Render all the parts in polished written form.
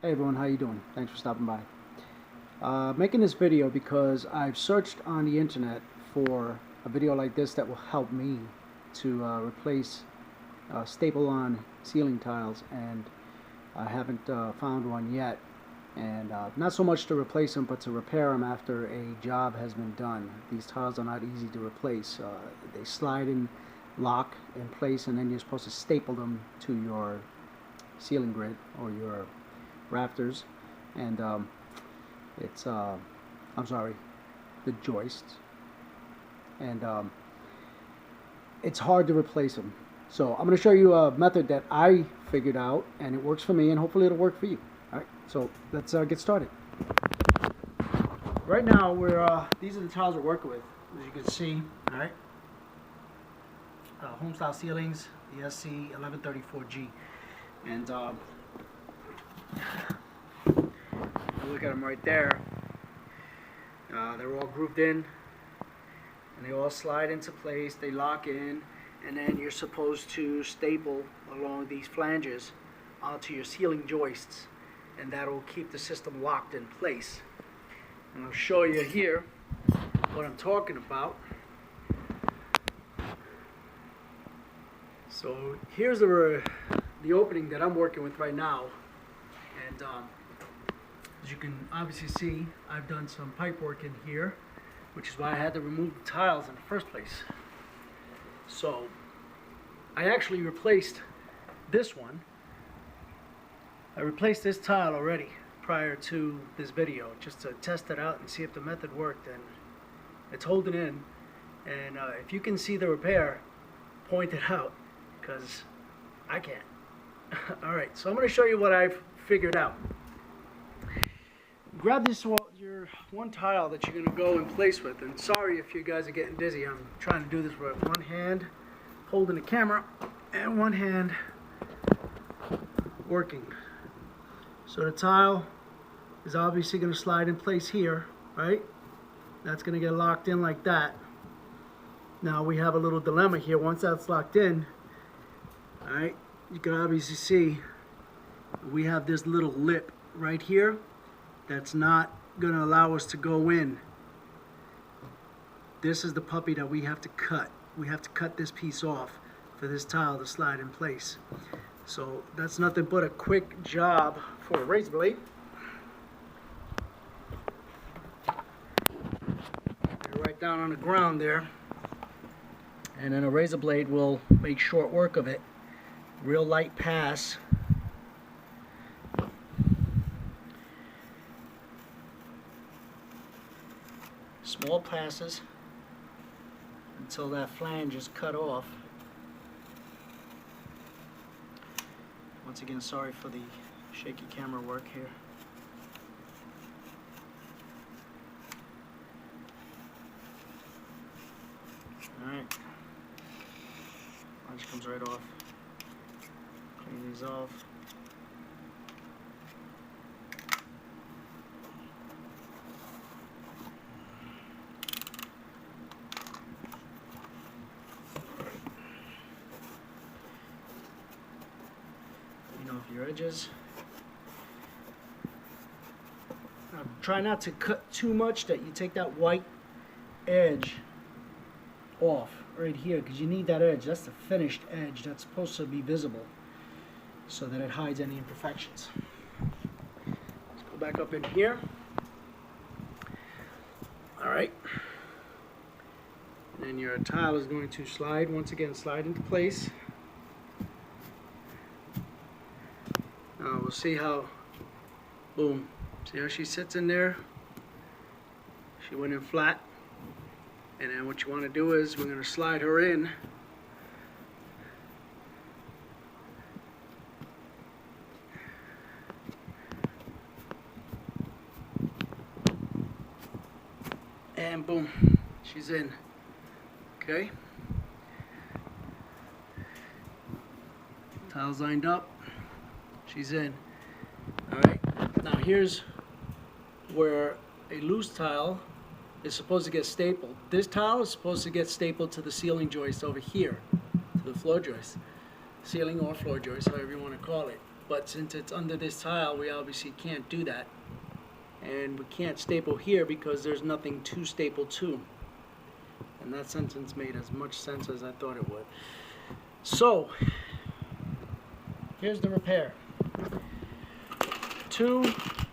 Hey everyone, how you doing? Thanks for stopping by. Making this video because I've searched on the internet for a video like this that will help me to replace staple-on ceiling tiles, and I haven't found one yet. And not so much to replace them, but to repair them after a job has been done. These tiles are not easy to replace. They slide in, lock in place, and then you're supposed to staple them to your ceiling grid or your rafters, and it's I'm sorry, the joists, and it's hard to replace them. So I'm going to show you a method that I figured out, and it works for me, and hopefully it'll work for you. All right, so let's get started. Right now these are the tiles we're working with, as you can see. All right, Homestyle Ceilings, the SC1134G, and look at them right there. They're all grooved in, and they all slide into place. They lock in, and then you're supposed to staple along these flanges onto your ceiling joists, and that'll keep the system locked in place. And I'll show you here what I'm talking about. So here's the opening that I'm working with right now, and as you can obviously see, I've done some pipe work in here, which is why I had to remove the tiles in the first place. So I actually replaced this one. I replaced this tile already prior to this video, just to test it out and see if the method worked, and it's holding in. And if you can see the repair, point it out, because I can't. Alright, so I'm going to show you what I've figured out. Grab this your one tile that you're going to go in place with, and sorry if you guys are getting dizzy. I'm trying to do this with one hand holding the camera and one hand working. So the tile is obviously going to slide in place here, right? That's going to get locked in like that. Now we have a little dilemma here. Once that's locked in, alright, you can obviously see we have this little lip right here that's not going to allow us to go in. This is the puppy that we have to cut. We have to cut this piece off for this tile to slide in place. So that's nothing but a quick job for a razor blade. Right down on the ground there, and then a razor blade will make short work of it. Real light pass. Small passes until that flange is cut off. Once again, sorry for the shaky camera work here. Alright, flange comes right off. Clean these off. Your edges. Now, try not to cut too much that you take that white edge off right here, because you need that edge. That's the finished edge that's supposed to be visible so that it hides any imperfections. Let's go back up in here. Alright. And then your tile is going to slide, once again, slide into place. We'll see how, boom, see how she sits in there? She went in flat. And then what you want to do is we're going to slide her in. And boom, she's in. Okay? Tiles lined up. She's in. Alright, now here's where a loose tile is supposed to get stapled. This tile is supposed to get stapled to the ceiling joist over here, to the floor joist. Ceiling or floor joist, however you want to call it. but since it's under this tile, we obviously can't do that. And we can't staple here because there's nothing to staple to. And that sentence made as much sense as I thought it would. So, here's the repair. 2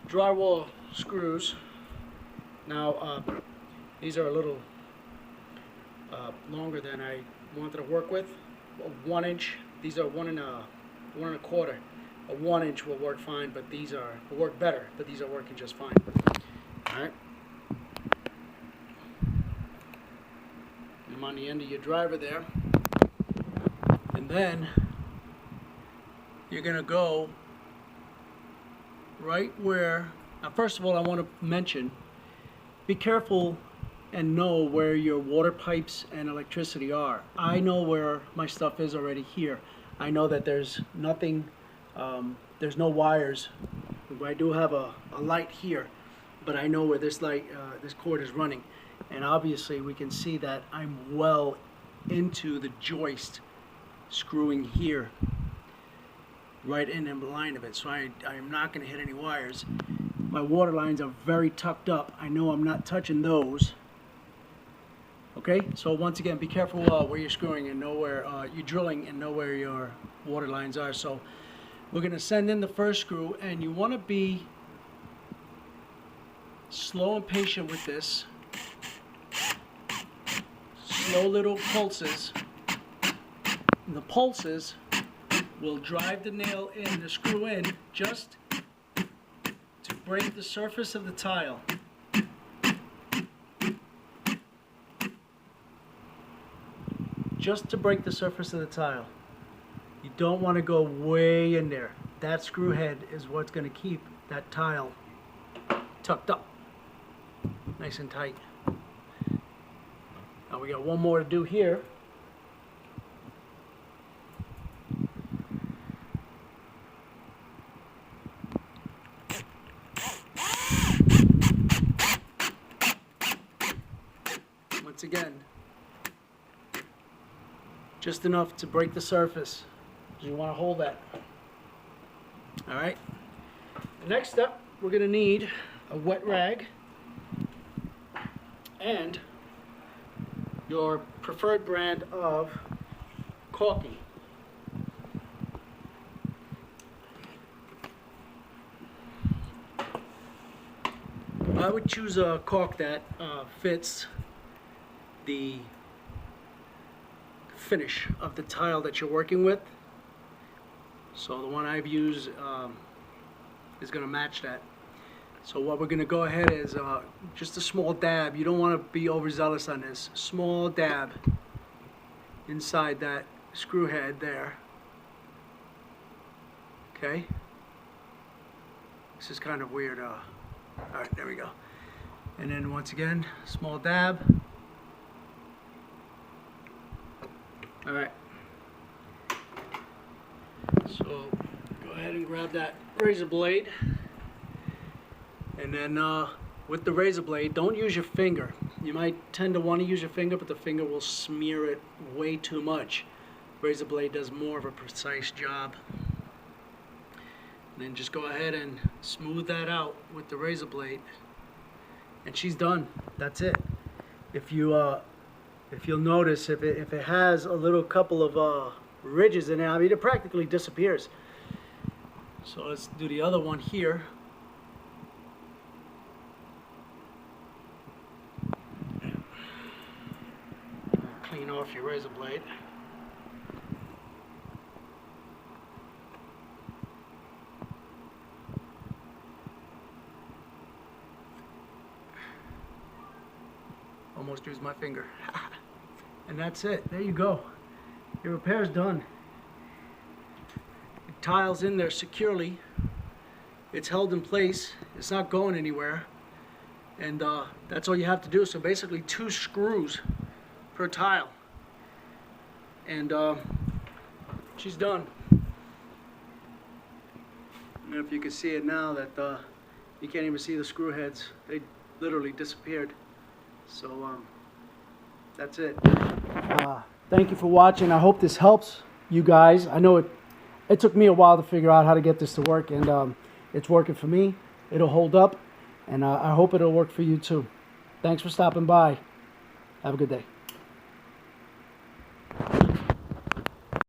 drywall screws. Now, these are a little longer than I wanted to work with. 1 inch. These are 1 1/4. A 1 inch will work fine, but these will work better. But these are working just fine. All right. I'm on the end of your driver there, and then you're gonna go right where. Now, first of all, I want to mention: be careful and know where your water pipes and electricity are. I know where my stuff is already here. I know that there's nothing, there's no wires. I do have a light here, but I know where this light, this cord is running. And obviously we can see that I'm well into the joist screwing here, right in the line of it. So I am not going to hit any wires. My water lines are very tucked up. I know I'm not touching those. Okay, so once again, be careful where you're screwing and know where you're drilling and know where your water lines are. So we're going to send in the first screw, and you want to be slow and patient with this. Slow little pulses. And the pulses will drive the nail in, the screw in, just to break the surface of the tile. Just to break the surface of the tile. You don't want to go way in there. That screw head is what's going to keep that tile tucked up, nice and tight. Now we got one more to do here. Once again, just enough to break the surface. You want to hold that. All right. The next step, we're going to need a wet rag and your preferred brand of caulking. I would choose a caulk that fits the finish of the tile that you're working with. So the one I've used is going to match that. So what we're going to go ahead is just a small dab. You don't want to be overzealous on this. Small dab inside that screw head there. Okay. This is kind of weird. All right, there we go. And then once again, small dab. All right. So go ahead and grab that razor blade, and then with the razor blade, don't use your finger. You might tend to want to use your finger, but the finger will smear it way too much. Razor blade does more of a precise job. And then just go ahead and smooth that out with the razor blade, and she's done. That's it. If you'll notice, if it has a little couple of ridges in it, I mean, it practically disappears. So let's do the other one here. Clean off your razor blade. Almost used my finger. And that's it. There you go. Your repair's done. The tile's in there securely. It's held in place. It's not going anywhere. And that's all you have to do. So basically 2 screws per tile. And she's done. I don't know if you can see it now that you can't even see the screw heads. They literally disappeared. So that's it. Thank you for watching. I hope this helps you guys. I know it took me a while to figure out how to get this to work, and it's working for me. It'll hold up, and I hope it'll work for you too. Thanks for stopping by. Have a good day.